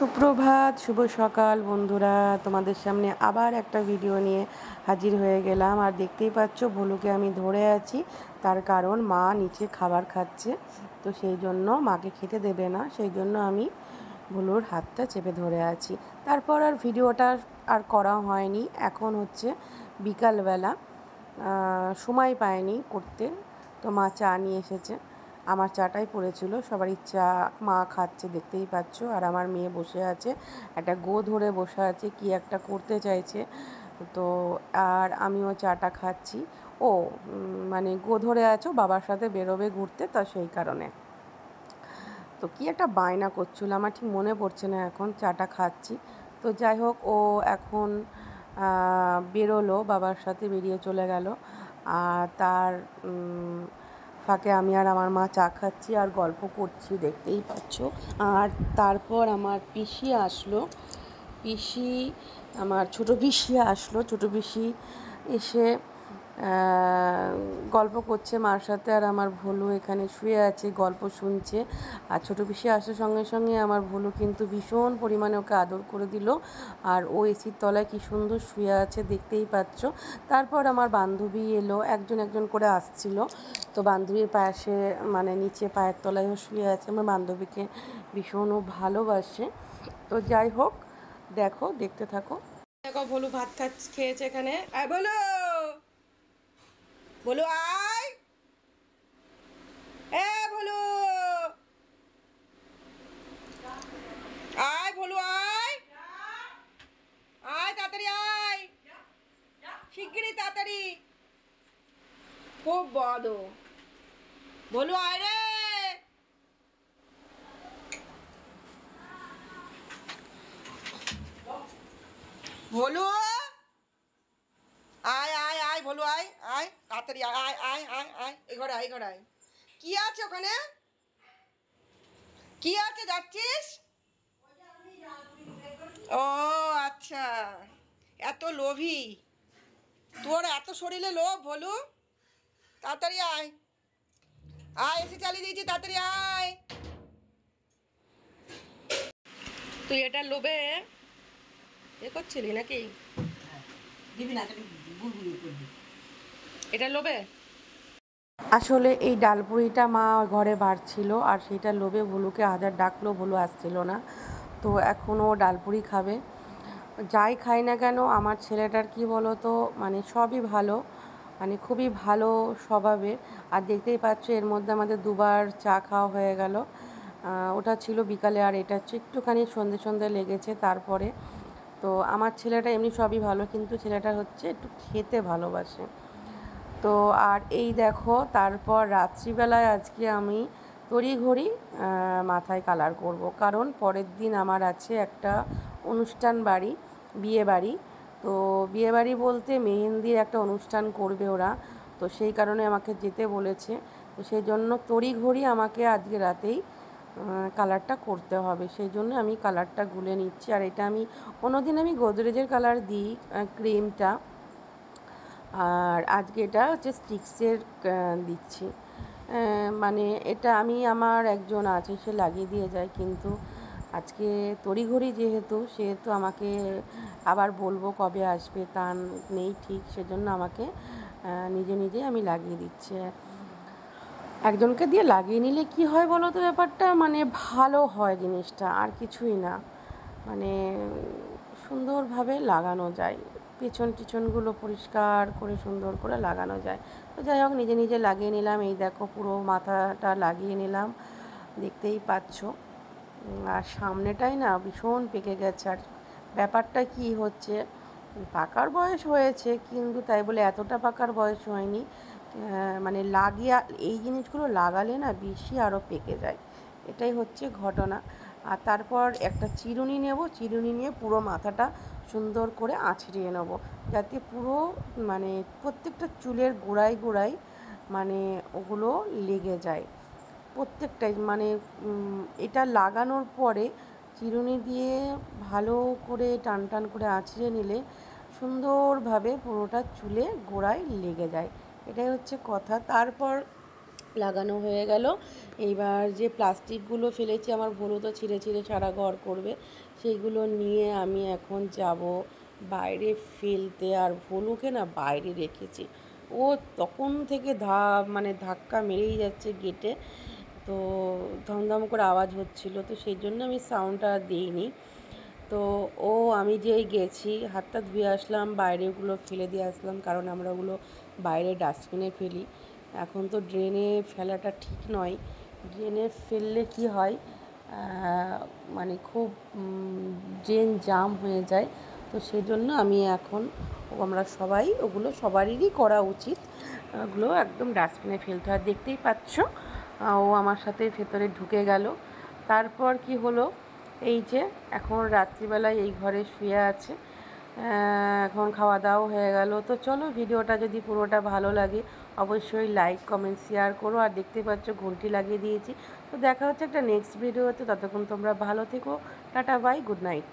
সুপ্রভাত, শুভ সকাল বন্ধুরা। তোমাদের সামনে আবার একটা ভিডিও নিয়ে হাজির হয়ে গেলাম। আর দেখতেই পাচ্ছ ভুলুকে আমি ধরে আছি, তার কারণ মা নিচে খাবার খাচ্ছে, তো সেই জন্য মাকে খেতে দেবে না, সেই জন্য আমি ভুলুর হাতটা চেপে ধরে আছি। তারপর আর ভিডিওটা আর করা হয়নি। এখন হচ্ছে বিকালবেলা, সময় পায়নি করতে, তো মা চা নিয়ে এসেছে। আমার চাটাই পড়েছিল, সবারই চা মা খাচ্ছে দেখতেই পাচ্ছ। আর আমার মেয়ে বসে আছে, একটা ধরে বসে আছে, কি একটা করতে চাইছে। তো আর আমিও চাটা খাচ্ছি। ও মানে ধরে আছো, বাবার সাথে বেরোবে ঘুরতে, তা সেই কারণে তো কি একটা বায়না করছিল, আমার ঠিক মনে পড়ছে না এখন। চাটা খাচ্ছি, তো যাই হোক, ও এখন বেরোলো, বাবার সাথে বেরিয়ে চলে গেল। আর তার ফাঁকে আমি আর আমার মা চা খাচ্ছি আর গল্প করছি, দেখতেই পাচ্ছ। আর তারপর আমার পিসি আসলো, আমার ছোটো পিসি আসলো। ছোটো পিসি এসে গল্প করছে মার সাথে, আর আমার ভুলু এখানে শুয়ে আছে, গল্প শুনছে। আর ছোটো পিসি আসার সঙ্গে সঙ্গে আমার ভুলু কিন্তু ভীষণ পরিমাণে ওকে আদর করে দিল। আর ও এসির তলায় কি সুন্দর শুয়ে আছে, দেখতেই পাচ্ছ। তারপর আমার বান্ধবী এলো, একজন একজন করে আসছিল। তো বান্ধবীর পাশে মানে নিচে পায়ের তলায়ও শুয়ে আছে। আমার বান্ধবীকে ভীষণ ও ভালোবাসে। তো যাই হোক, দেখো, দেখতে থাকো। দেখো ভুলু ভাত খেয়েছে এখানে। বলো, বলো আয়, ভুলু আয়, ভুলু আয়, আয় তাড়াতাড়ি আয়, শিগগিরই তাড়াতাড়ি। খুব বড়, ভুলু আয় রে। ভুলু আয় আয় আয়, ভুলু আয় আয় তাড়াতাড়ি আয় আয় আয় আয় আয়, এই ঘরে আয়, এই ঘরে আয়। কি আছে ওখানে, কি আছে, যাচ্ছিস? ও আচ্ছা, এত লোভী তোর, এত শরীরে লোভ ভোলু। তাড়াতাড়ি আয়, আয়, এসে চালিয়ে দিয়েছি, তাড়াতাড়ি আয়। তুই এটা লোভে করছিলি নাকি? এটা লোভে আসলে এই ডালপুরিটা মা ঘরে বাড়ছিল, আর সেটা লোভে ভুলুকে হাজার ডাকলো, ভুলু আসছিল না। তো এখনও ডালপুরি খাবে। যাই খাই না কেন, আমার ছেলেটার কি বলো তো, মানে সবই ভালো, মানে খুবই ভালো স্বভাবের। আর দেখতেই পাচ্ছ, এর মধ্যে আমাদের দুবার চা খাওয়া হয়ে গেল। ওটা ছিল বিকালে, আর এটা হচ্ছে একটুখানি সন্ধে সন্ধে লেগেছে তারপরে। তো আমার ছেলেটা এমনি সবই ভালো, কিন্তু ছেলেটা হচ্ছে একটু খেতে ভালোবাসে। তো আর এই দেখো, তারপর রাত্রিবেলায় আজকে আমি তড়িঘড়ি মাথায় কালার করব, কারণ পরের দিন আমার আছে একটা অনুষ্ঠান বাড়ি, বিয়ে বাড়ি। তো বিয়ে বাড়ি বলতে মেহেন্দির একটা অনুষ্ঠান করবে ওরা, তো সেই কারণে আমাকে যেতে বলেছে। তো সেই জন্য তড়িঘড়ি আমাকে আজকে রাতেই কালারটা করতে হবে, সেই জন্য আমি কালারটা গুলে নিচ্ছি। আর এটা আমি অন্যদিন আমি গোদরেজের কালার দিই, ক্রিমটা, আর আজকে এটা হচ্ছে স্টিক্সের দিচ্ছি। মানে এটা আমি, আমার একজন আছে, সে লাগিয়ে দিয়ে যায়, কিন্তু আজকে তড়িঘড়ি সেহেতু আমাকে আবার বলবো কবে আসবে তা নেই ঠিক, সেজন্য আমাকে নিজে নিজেই আমি লাগিয়ে দিচ্ছি। একজনকে দিয়ে লাগিয়ে নিলে কি হয় বলো তো, ব্যাপারটা মানে ভালো হয় জিনিসটা, আর কিছুই না, মানে সুন্দরভাবে লাগানো যায়, পেছন টিছনগুলো পরিষ্কার করে সুন্দর করে লাগানো যায়। তো যাই হোক, নিজে নিজে লাগিয়ে নিলাম। এই দেখো, পুরো মাথাটা লাগিয়ে নিলাম, দেখতেই পাচ্ছ। আর সামনেটাই না ভীষণ পেকে গেছে। আর ব্যাপারটা কি হচ্ছে, পাকার বয়স হয়েছে, কিন্তু তাই বলে এতটা পাকার বয়স হয়নি। মানে লাগিয়ে এই জিনিসগুলো লাগালে না বেশি আরও পেকে যায়, এটাই হচ্ছে ঘটনা। আর তারপর একটা চিরুনি নেব, চিরুনি নিয়ে পুরো মাথাটা সুন্দর করে আঁচড়িয়ে নেব, যাতে পুরো মানে প্রত্যেকটা চুলের গোড়ায় গোড়ায় মানে ওগুলো লেগে যায় প্রত্যেকটাই। মানে এটা লাগানোর পরে চিরুনি দিয়ে ভালো করে টান টান করে আঁচড়ে নিলে সুন্দরভাবে পুরোটা চুলে গোড়ায় লেগে যায়, এটাই হচ্ছে কথা। তারপর লাগানো হয়ে গেল। এইবার যে প্লাস্টিকগুলো ফেলেছি আমার ভুলু তো ছিঁড়ে ছিঁড়ে সারা ঘর করবে, সেইগুলো নিয়ে আমি এখন যাব বাইরে ফেলতে। আর ভুলুকে না বাইরে রেখেছি, ও তখন থেকে মানে ধাক্কা মেরেই যাচ্ছে গেটে। তো ধমধম করে আওয়াজ হচ্ছিল, তো সেই জন্য আমি সাউন্ডটা দিইনি। তো আমি যেই গেছি হাতটা ধুয়ে আসলাম, বাইরেগুলো ফেলে দিয়ে আসলাম, কারণ আমরা ওগুলো বাইরে ডাস্টবিনে ফেলি। এখন তো ড্রেনে ফেলাটা ঠিক নয়, ড্রেনে ফেললে কি হয়, মানে খুব ড্রেন জাম হয়ে যায়। তো সেই জন্য আমি এখন আমরা সবাই ওগুলো সবারই করা উচিত, ওগুলো একদম ডাস্টবিনে ফেলতে হয়। দেখতেই পাচ্ছ ও আমার সাথে ভেতরে ঢুকে গেল। তারপর কি হলো, এই যে এখন রাত্রিবেলায় এই ঘরে শুয়ে আছে। এখন খাওয়া দাওয়া হয়ে গেল। তো চলো, ভিডিওটা যদি পুরোটা ভালো লাগে অবশ্যই লাইক কমেন্ট শেয়ার করো। আর দেখতে পাচ্ছ ঘন্টি লাগিয়ে দিয়েছি। তো দেখা হচ্ছে একটা নেক্সট ভিডিওতে, ততক্ষণ তোমরা ভালো থেকো। Tata bye, good night.